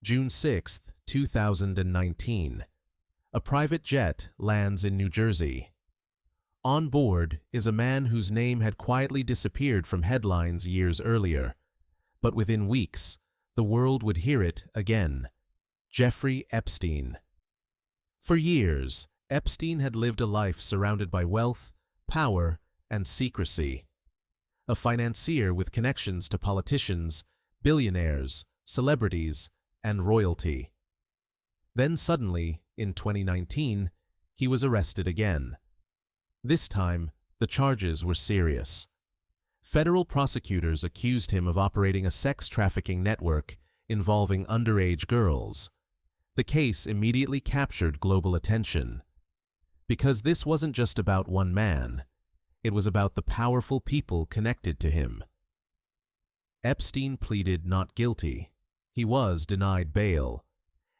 June 6, 2019. A private jet lands in New Jersey. On board is a man whose name had quietly disappeared from headlines years earlier, but within weeks, the world would hear it again. Jeffrey Epstein. For years, Epstein had lived a life surrounded by wealth, power, and secrecy. A financier with connections to politicians, billionaires, celebrities, and royalty. Then suddenly, in 2019, he was arrested again. This time, the charges were serious. Federal prosecutors accused him of operating a sex trafficking network involving underage girls. The case immediately captured global attention. Because this wasn't just about one man, it was about the powerful people connected to him. Epstein pleaded not guilty. He was denied bail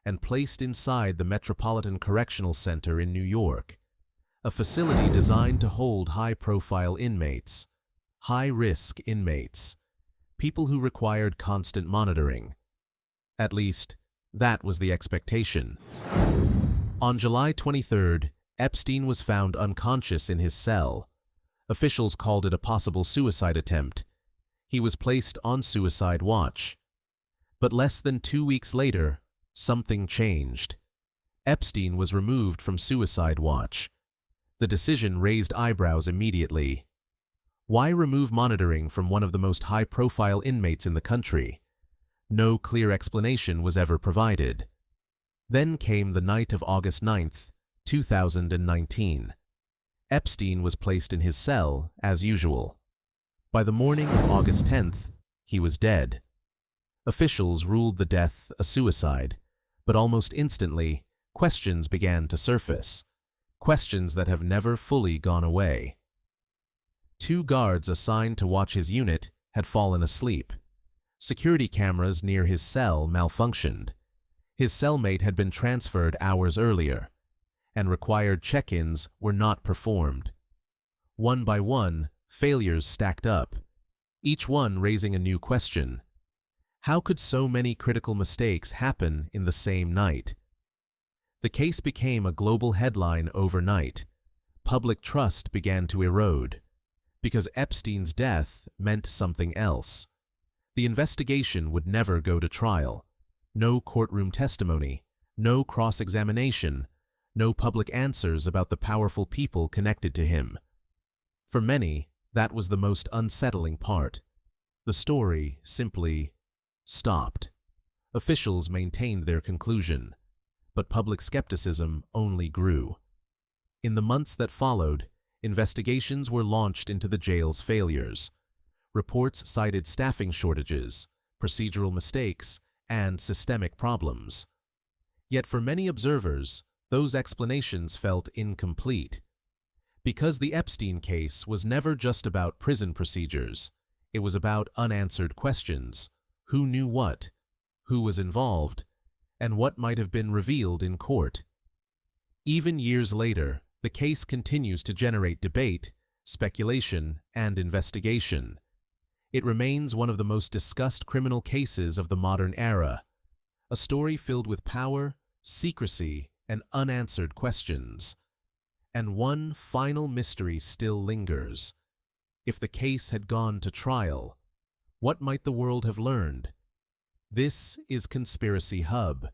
and placed inside the Metropolitan Correctional Center in New York, a facility designed to hold high-profile inmates, high-risk inmates, people who required constant monitoring. At least, that was the expectation. On July 23rd, Epstein was found unconscious in his cell. Officials called it a possible suicide attempt. He was placed on suicide watch. But less than 2 weeks later, something changed. Epstein was removed from suicide watch. The decision raised eyebrows immediately. Why remove monitoring from one of the most high-profile inmates in the country? No clear explanation was ever provided. Then came the night of August 9, 2019. Epstein was placed in his cell as usual. By the morning of August 10th, he was dead. Officials ruled the death a suicide, but almost instantly, questions began to surface. Questions that have never fully gone away. 2 guards assigned to watch his unit had fallen asleep. Security cameras near his cell malfunctioned. His cellmate had been transferred hours earlier, and required check-ins were not performed. One by one, failures stacked up, each one raising a new question. How could so many critical mistakes happen in the same night? The case became a global headline overnight. Public trust began to erode, because Epstein's death meant something else. The investigation would never go to trial. No courtroom testimony, no cross-examination, no public answers about the powerful people connected to him. For many, that was the most unsettling part. The story simply stopped. Officials maintained their conclusion, but public skepticism only grew. In the months that followed, investigations were launched into the jail's failures. Reports cited staffing shortages, procedural mistakes, and systemic problems. Yet for many observers, those explanations felt incomplete. Because the Epstein case was never just about prison procedures, it was about unanswered questions. Who knew what? Who was involved? And what might have been revealed in court? Even years later, the case continues to generate debate, speculation, and investigation. It remains one of the most discussed criminal cases of the modern era, a story filled with power, secrecy, and unanswered questions. And one final mystery still lingers. If the case had gone to trial, what might the world have learned? This is Conspiracy Hub,